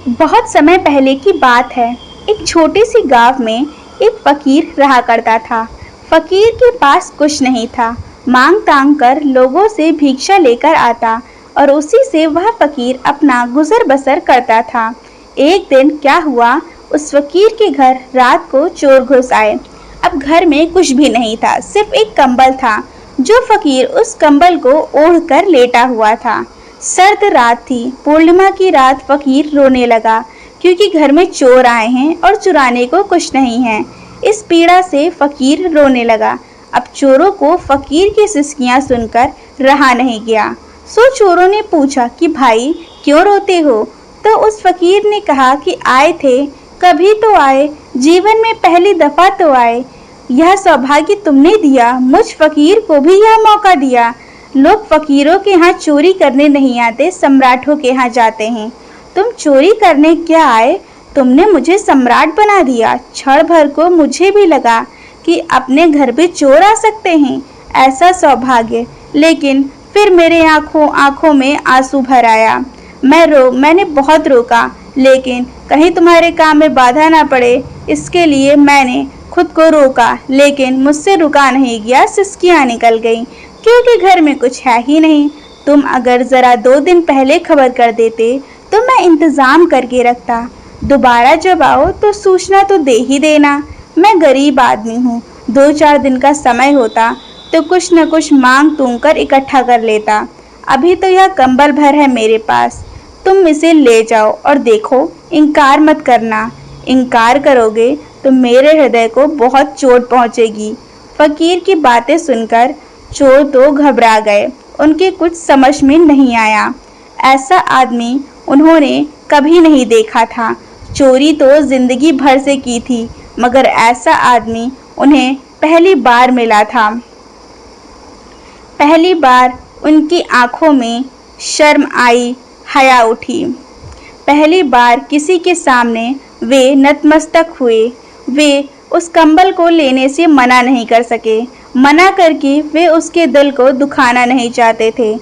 बहुत समय पहले की बात है। एक छोटी सी गांव में एक फकीर रहा करता था। फकीर के पास कुछ नहीं था। मांग तांग कर लोगों से भिक्षा लेकर आता और उसी से वह फकीर अपना गुजर बसर करता था। एक दिन क्या हुआ, उस फकीर के घर रात को चोर घुस आए। अब घर में कुछ भी नहीं था, सिर्फ एक कंबल था जो फकीर उस कंबल को ओढ़कर लेटा हुआ था। सर्द रात थी, पूर्णिमा की रात। फकीर रोने लगा क्योंकि घर में चोर आए हैं और चुराने को कुछ नहीं है। इस पीड़ा से फकीर रोने लगा। अब चोरों को फकीर की सिसकियां सुनकर रहा नहीं गया। सो चोरों ने पूछा कि भाई क्यों रोते हो? तो उस फकीर ने कहा कि आए थे, कभी तो आए, जीवन में पहली दफा तो आए। यह सौभाग्य तुमने दिया, मुझ फकीर को भी यह मौका दिया। लोग फकीरों के यहाँ चोरी करने नहीं आते, सम्राटों के यहाँ जाते हैं। तुम चोरी करने क्या आए? तुमने मुझे सम्राट बना दिया। क्षण भर को मुझे भी लगा कि अपने घर भी चोर आ सकते हैं, ऐसा सौभाग्य। लेकिन फिर मेरे आंखों में आंसू भर आया। मैंने बहुत रोका, लेकिन कहीं तुम्हारे काम में बाधा ना पड़े, इसके लिए मैंने खुद को रोका, लेकिन मुझसे रुका नहीं गया। सिसकियां निकल गईं क्योंकि घर में कुछ है ही नहीं। तुम अगर जरा 2 दिन पहले खबर कर देते तो मैं इंतजाम करके रखता। दोबारा जब आओ तो सूचना तो दे ही देना। मैं गरीब आदमी हूँ, 2-4 दिन का समय होता तो कुछ न कुछ मांग तूंग कर इकट्ठा कर लेता। अभी तो यह कंबल भर है मेरे पास, तुम इसे ले जाओ और देखो, इनकार मत करना। इनकार करोगे तो मेरे हृदय को बहुत चोट पहुंचेगी। फकीर की बातें सुनकर चोर तो घबरा गए। उनके कुछ समझ में नहीं आया। ऐसा आदमी उन्होंने कभी नहीं देखा था। चोरी तो जिंदगी भर से की थी, मगर ऐसा आदमी उन्हें पहली बार मिला था। पहली बार उनकी आंखों में शर्म आई, हया उठी। पहली बार किसी के सामने वे नतमस्तक हुए। वे उस कंबल को लेने से मना नहीं कर सके। मना करके वे उसके दिल को दुखाना नहीं चाहते थे,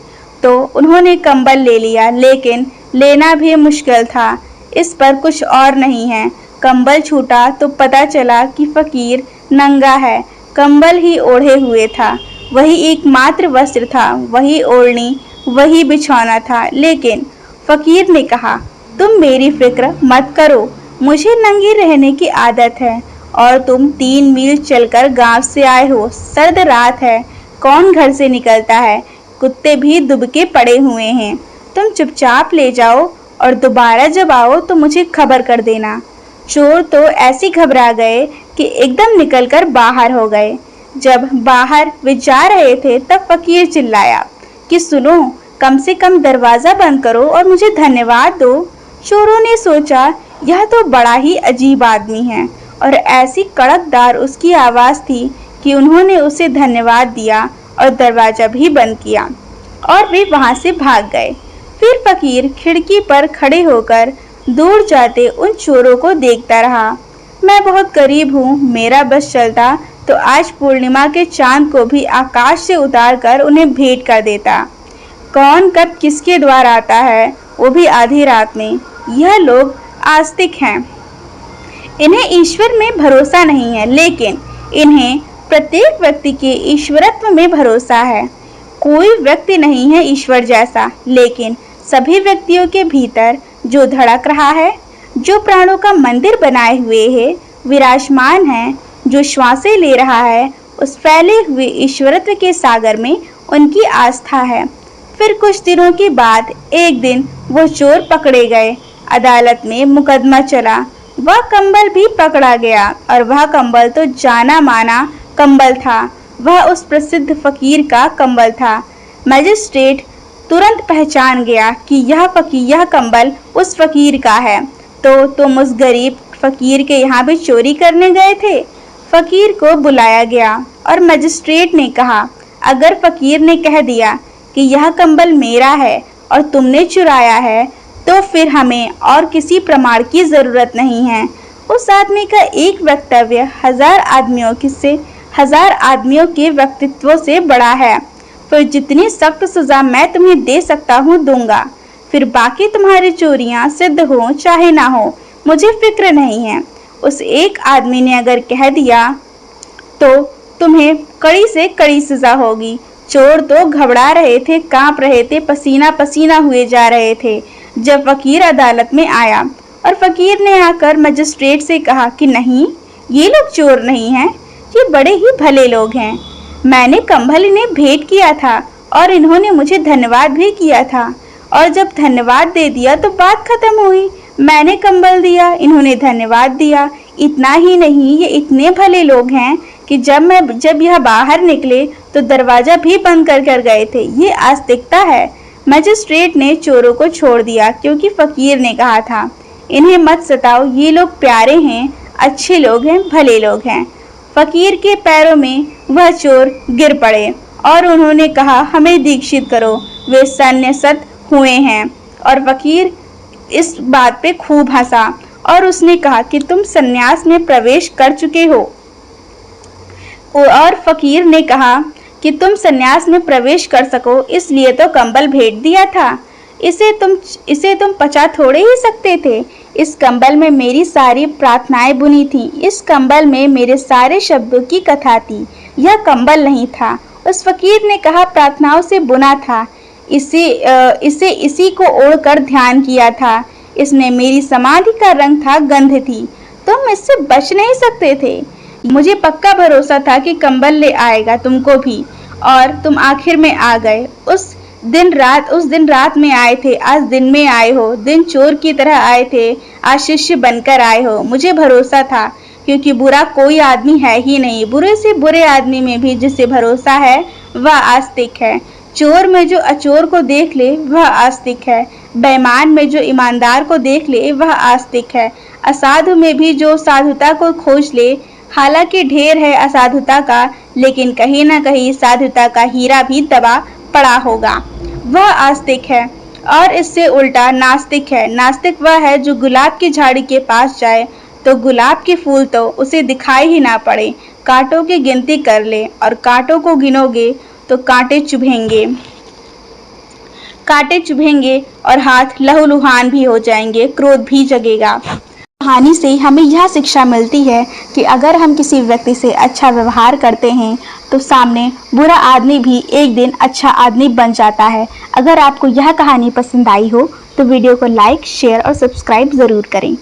तो उन्होंने कंबल ले लिया। लेकिन लेना भी मुश्किल था। इस पर कुछ और नहीं है। कंबल छूटा तो पता चला कि फकीर नंगा है। कंबल ही ओढ़े हुए था। वही एकमात्र वस्त्र था, वही ओढ़नी, वही बिछौना था। लेकिन फकीर ने कहा, तुम मेरी फिक्र मत करो, मुझे नंगी रहने की आदत है और तुम 3 मील चलकर गांव से आए हो। सर्द रात है, कौन घर से निकलता है? कुत्ते भी दुबके पड़े हुए हैं। तुम चुपचाप ले जाओ और दोबारा जब आओ तो मुझे खबर कर देना। चोर तो ऐसे घबरा गए कि एकदम निकलकर बाहर हो गए। जब बाहर वे जा रहे थे तब फकीर चिल्लाया कि सुनो, कम से कम दरवाजा बंद करो और मुझे धन्यवाद दो। चोरों ने सोचा यह तो बड़ा ही अजीब आदमी है, और ऐसी कड़कदार उसकी आवाज थी कि उन्होंने उसे धन्यवाद दिया और दरवाजा भी बंद किया और वे वहां से भाग गए। फिर फकीर खिड़की पर खड़े होकर दूर जाते उन चोरों को देखता रहा। मैं बहुत गरीब हूँ, मेरा बस चलता तो आज पूर्णिमा के चांद को भी आकाश से उतार कर उन्हें भेंट कर देता। कौन कब किसके द्वार आता है, वो भी आधी रात में। यह लोग आस्तिक हैं, इन्हें ईश्वर में भरोसा नहीं है, लेकिन इन्हें प्रत्येक व्यक्ति के ईश्वरत्व में भरोसा है। कोई व्यक्ति नहीं है ईश्वर जैसा, लेकिन सभी व्यक्तियों के भीतर जो धड़क रहा है, जो प्राणों का मंदिर बनाए हुए है, विराजमान है, जो श्वासें ले रहा है, उस फैले हुए ईश्वरत्व के सागर में उनकी आस्था है। फिर कुछ दिनों के बाद एक दिन वो चोर पकड़े गए। अदालत में मुकदमा चला। वह कंबल भी पकड़ा गया, और वह कंबल तो जाना माना कंबल था। वह उस प्रसिद्ध फकीर का कंबल था। मजिस्ट्रेट तुरंत पहचान गया कि यह कंबल उस फकीर का है। तो तुम उस गरीब फकीर के यहाँ भी चोरी करने गए थे? फकीर को बुलाया गया और मजिस्ट्रेट ने कहा, अगर फकीर ने कह दिया कि यह कंबल मेरा है और तुमने चुराया है, तो फिर हमें और किसी प्रमाण की जरूरत नहीं है। उस आदमी का एक वक्तव्य 1000 आदमियों के व्यक्तित्व से बड़ा है। फिर जितनी सख्त सजा मैं तुम्हें दे सकता हूँ दूंगा। फिर बाकी तुम्हारी चोरियां सिद्ध हो चाहे ना हो, मुझे फिक्र नहीं है। उस एक आदमी ने अगर कह दिया तो तुम्हें कड़ी से कड़ी सजा होगी। चोर तो घबरा रहे थे, कांप रहे थे, पसीना पसीना हुए जा रहे थे जब फकीर अदालत में आया। और फकीर ने आकर मजिस्ट्रेट से कहा कि नहीं, ये लोग चोर नहीं हैं, ये बड़े ही भले लोग हैं। मैंने कंबल इन्हें भेंट किया था और इन्होंने मुझे धन्यवाद भी किया था, और जब धन्यवाद दे दिया तो बात खत्म हुई। मैंने कंबल दिया, इन्होंने धन्यवाद दिया। इतना ही नहीं, ये इतने भले लोग हैं कि जब यह बाहर निकले तो दरवाजा भी बंद कर गए थे। ये आस्तिकता है। मजिस्ट्रेट ने चोरों को छोड़ दिया क्योंकि फकीर ने कहा था, इन्हें मत सताओ, ये लोग प्यारे हैं, अच्छे लोग हैं, भले लोग हैं। फकीर के पैरों में वह चोर गिर पड़े और उन्होंने कहा, हमें दीक्षित करो, वे सन्यास्त हुए हैं। और फकीर इस बात पे खूब हंसा और उसने कहा कि तुम सन्यास में प्रवेश कर चुके हो। और फकीर ने कहा कि तुम सन्यास में प्रवेश कर सको इसलिए तो कंबल भेंट दिया था, इसे तुम पचा थोड़े ही सकते थे। इस कंबल में मेरी सारी प्रार्थनाएं बुनी थी, इस कंबल में मेरे सारे शब्दों की कथा थी, यह कंबल नहीं था। उस फकीर ने कहा, प्रार्थनाओं से बुना था, इसी को ओढ़कर ध्यान किया था, इसमें मेरी समाधि का रंग था, गंध थी, तुम इससे बच नहीं सकते थे। मुझे पक्का भरोसा था कि कंबल ले आएगा तुमको भी, और तुम आखिर में आ गए। उस दिन रात में आए थे, आज दिन में आए हो। दिन चोर की तरह आए थे, आज शिष्य बनकर आए हो। मुझे भरोसा था, क्योंकि बुरा कोई आदमी है ही नहीं। बुरे से बुरे आदमी में भी जिसे भरोसा है वह आस्तिक है। चोर में जो अचोर को देख ले वह आस्तिक है, बेईमान में जो ईमानदार को देख ले वह आस्तिक है, असाधु में भी जो साधुता को खोज ले। हालांकि ढेर है असाधुता का, लेकिन कहीं ना कहीं साधुता का हीरा भी दबा पड़ा होगा, वह आस्तिक है। और इससे उल्टा नास्तिक है। नास्तिक वह है जो गुलाब की झाड़ी के पास जाए तो गुलाब के फूल तो उसे दिखाई ही ना पड़े, कांटों की गिनती कर ले, और कांटों को गिनोगे तो कांटे चुभेंगे और हाथ लहूलुहान भी हो जाएंगे, क्रोध भी जगेगा। कहानी से हमें यह शिक्षा मिलती है कि अगर हम किसी व्यक्ति से अच्छा व्यवहार करते हैं तो सामने बुरा आदमी भी एक दिन अच्छा आदमी बन जाता है। अगर आपको यह कहानी पसंद आई हो तो वीडियो को लाइक, शेयर और सब्सक्राइब ज़रूर करें।